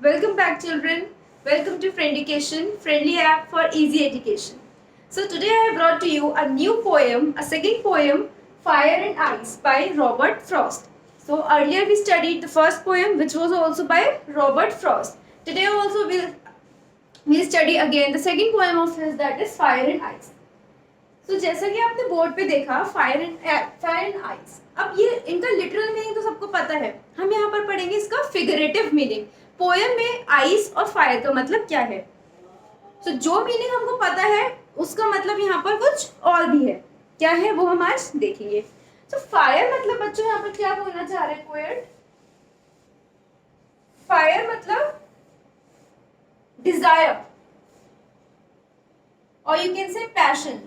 Welcome back, children. Welcome to Friendication, friendly app for easy education. So today I have brought to you a new poem, a second poem, Fire and Ice by Robert Frost. So earlier we studied the first poem, which was also by Robert Frost. Today also we'll study again the second poem of his, that is Fire and Ice. तो जैसा कि आपने board पे देखा fire and ice, अब ये इनका literal meaning तो सबको पता है, हम यहाँ पर पढ़ेंगे इसका फिगरेटिव मीनिंग. पोएम में आइस और फायर का मतलब क्या है. तो जो मीनिंग हमको पता है उसका मतलब यहाँ पर कुछ और भी है. क्या है वो हम आज देखेंगे. तो फायर मतलब बच्चों यहाँ पर क्या बोलना चाह रहे हैं पोएट. फायर मतलब डिजायर और you can say passion.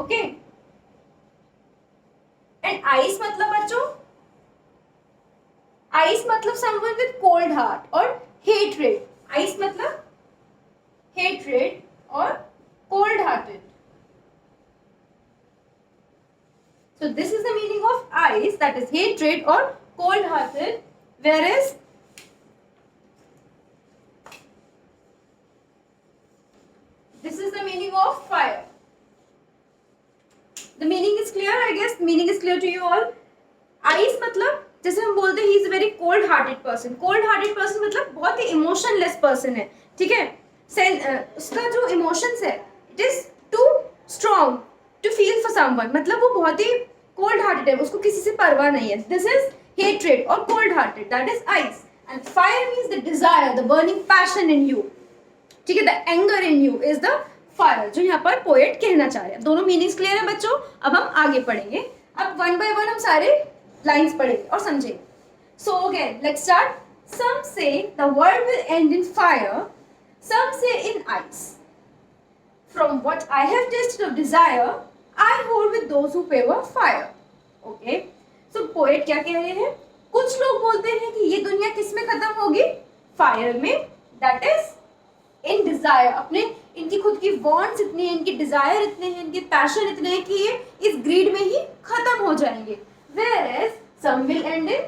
Okay. And ice मतलब बच्चों, आइस मतलब समवन विद कोल्ड हार्ट और हेट्रेड. आइस मतलब हेट्रेड और cold hearted. So this is the meaning of ice, that is hatred or cold hearted, whereas this is the meaning of fire. The meaning is clear, I guess. Meaning is clear to you all. Ice मतलब जैसे हम बोलते हैं he is a very cold hearted person. Cold hearted person मतलब बहुत ही emotionless person है. ठीक है. उसका जो emotions है it is too strong to feel for someone. मतलब वो बहुत ही cold hearted है, उसको किसी से परवाह नहीं है. This is hatred or cold hearted, that is ice. And fire means the desire, the burning passion in you. ठीक है. The anger in you is the fire, जो यहाँ पर पोएट कहना चाह रहे हैं. दोनों मीनिंग्स क्लियर है बच्चों. अब हम आगे पढ़ेंगे. अब वन बाय वन हम सारे लाइंस पढ़ेंगे और समझेंगे. So again let's start. Some say the world will end in fire, some say in ice. From what I have tasted of desire, I hold with those who favor fire. Okay. So poet क्या कह रहे हैं. कुछ लोग बोलते हैं कि ये दुनिया किस में खत्म होगी. फायर में. That is in desire. अपने इनकी खुद की वॉन्ट्स इतनी है, इनके डिजायर इतने हैं, इनके पैशन इतने हैं कि ये इस ग्रीड में ही खत्म हो जाएंगे. Whereas some will end in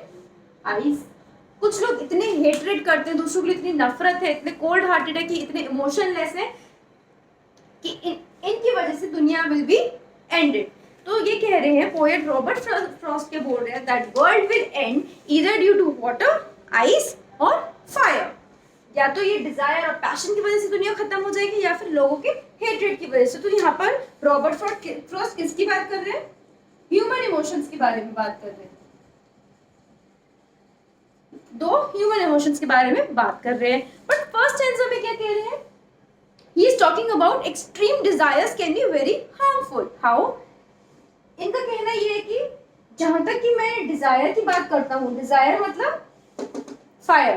ice. कुछ लोग इतने हेटरेट करते हैं, दूसरों के लिए इतनी नफरत है, इतने कोल्ड हार्टेड है कि इतने इमोशनलेस है कि इनकी वजह से दुनिया विल बी एंडेड. तो ये कह रहे हैं पोएट रॉबर्ट फ्रॉस्ट के बोल रहे हैं that world will end either due to water, ice और फायर. या तो ये डिजायर और पैशन की वजह से दुनिया खत्म हो जाएगी या फिर लोगों के हेट्रेड की वजह से. तो यहाँ पर रॉबर्ट फ्रॉस्ट किसकी बात कर रहे हैं. ह्यूमन इमोशंस के बारे में बात कर रहे हैं. दो ह्यूमन इमोशंस के बारे में बात कर रहे हैं. बट फर्स्ट स्टैंजा में क्या कह रहे हैं. He is talking about extreme desires can be very harmful. How. इनका कहना ये है कि जहां तक कि मैं डिजायर की बात करता हूँ, डिजायर मतलब fire.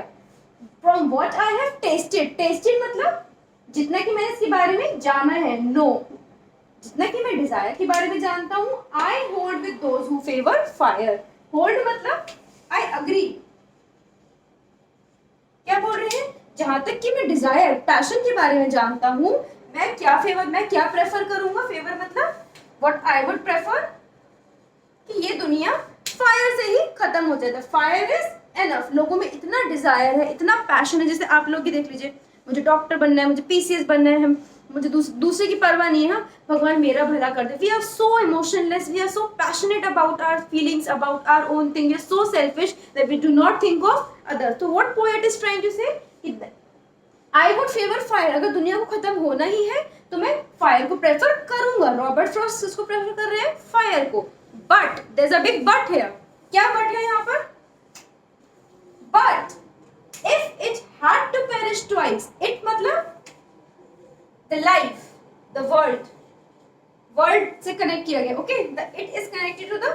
From what I have tested. Tested मतलब जितना कि मैंने इसके बारे में जाना है. नो. जितना कि मैं डिजायर के बारे में जानता हूँ. I hold with those who favour fire. Hold मतलब आई अग्री. क्या बोल रहे हैं. जहां तक कि मैं डिजायर पैशन के बारे में जानता हूँ, मैं क्या प्रेफर करूंगा. फेवर मतलब व्हाट आई वुड प्रेफर कि ये दुनिया फायर से ही खत्म हो जाए. Fire is enough. लोगों में इतना डिजायर है, इतना पैशन है. जैसे आप लोग ही देख लीजिए, मुझे डॉक्टर बनना है, मुझे पीसीएस बनना है, मुझे दूसरे की परवाह नहीं है. भगवान मेरा भला कर दे. We are so emotionless, we are so passionate about our feelings, about our own thing. We are so selfish that we do not think of other. तो what poet is trying to say, I would favour fire. अगर दुनिया को खत्म होना ही है तो मैं fire को प्रेफर करूंगा. रॉबर्ट फ्रॉस्ट इसको प्रेफर कर रहे हैं, फायर को. But there is a big but here. क्या बट है यहाँ पर. But if it had to perish twice. It मतलब the life, the world से कनेक्ट किया गया. Okay. it is connected to the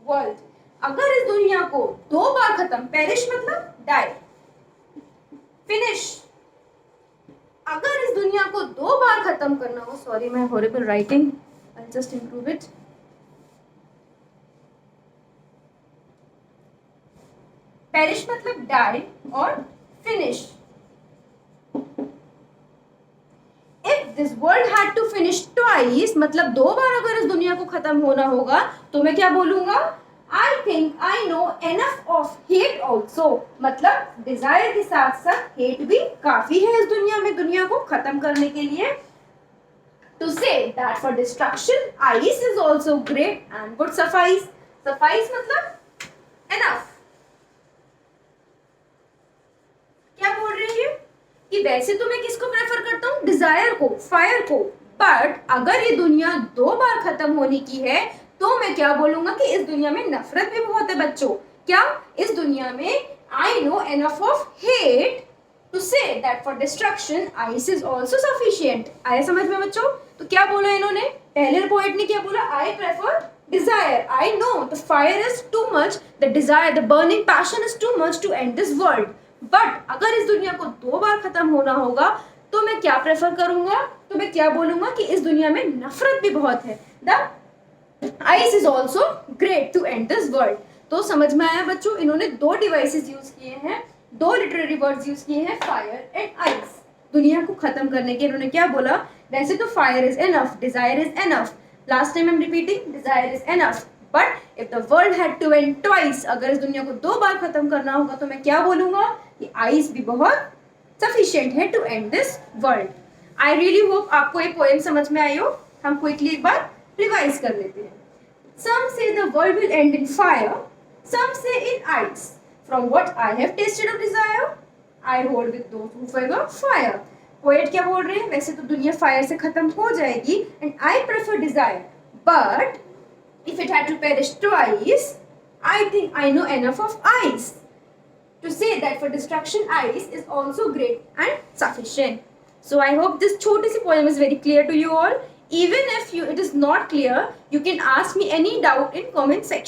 world. अगर इस दुनिया को दो बार खत्म, पेरिश मतलब डाई, फिनिश. अगर इस दुनिया को दो बार खत्म करना हो, सॉरी मैं horrible writing, I just improve it. Perish मतलब डाई और finish. This world had to finish twice मतलब दो बार अगर इस दुनिया को खत्म होना होगा तो मैं क्या बोलूंगा. I think I know enough of hate also. मतलब डिजायर के साथ साथ हेट भी काफी है इस दुनिया में, दुनिया को खत्म करने के लिए. To say that for destruction ice is also great and would suffice. Suffice मतलब enough. क्या बोल रही है कि वैसे तो मैं किसको प्रेफर करता हूँ, डिजायर को, फायर को, बट अगर ये दुनिया 2 बार खत्म होने की है तो मैं क्या बोलूंगा कि इस दुनिया में नफरत भी बहुत है बच्चों. क्या इस दुनिया में I know enough of hate to say that for destruction ice is also sufficient. आया समझ में बच्चों. तो क्या बोला इन्होंने, पहले पोएट ने क्या बोला, I prefer desire. I know the fire is too much, the desire, the burning passion is too much to end this world. But अगर इस दुनिया को 2 बार खत्म होना होगा तो मैं क्या प्रेफर करूंगा, तो मैं क्या बोलूंगा कि इस दुनिया में नफरत भी बहुत है. The ice is also great to end this world. तो समझ में आया बच्चों, इन्होंने 2 डिवाइसेस यूज किए हैं, 2 लिटरेरी वर्ड्स यूज किए हैं, फायर एंड आइस. दुनिया को खत्म करने के इन्होंने क्या बोला, वैसे तो fire is enough, desire is enough. Last time I'm repeating, desire is enough. But if the world had to end twice, अगर इस दुनिया को 2 बार खत्म करना होगा तो मैं क्या बोलूंगा कि आइस भी बहुत sufficient है to end this world. I really hope आपको ये poem समझ में आई हो. हम क्विकली एक बार रिवाइज कर लेते हैं. Some say the world will end in fire, some say in ice. From what I have tasted of desire, I hold with those who favor fire. Poet क्या बोल रहे हैं, वैसे तो दुनिया फायर से खत्म हो जाएगी and I prefer desire, but if it had to perish twice I think I know enough of ice to say that for destruction ice is also great and sufficient. So I hope this छोटी सी poem is very clear to you all. Even if it is not clear, you can ask me any doubt in comment section.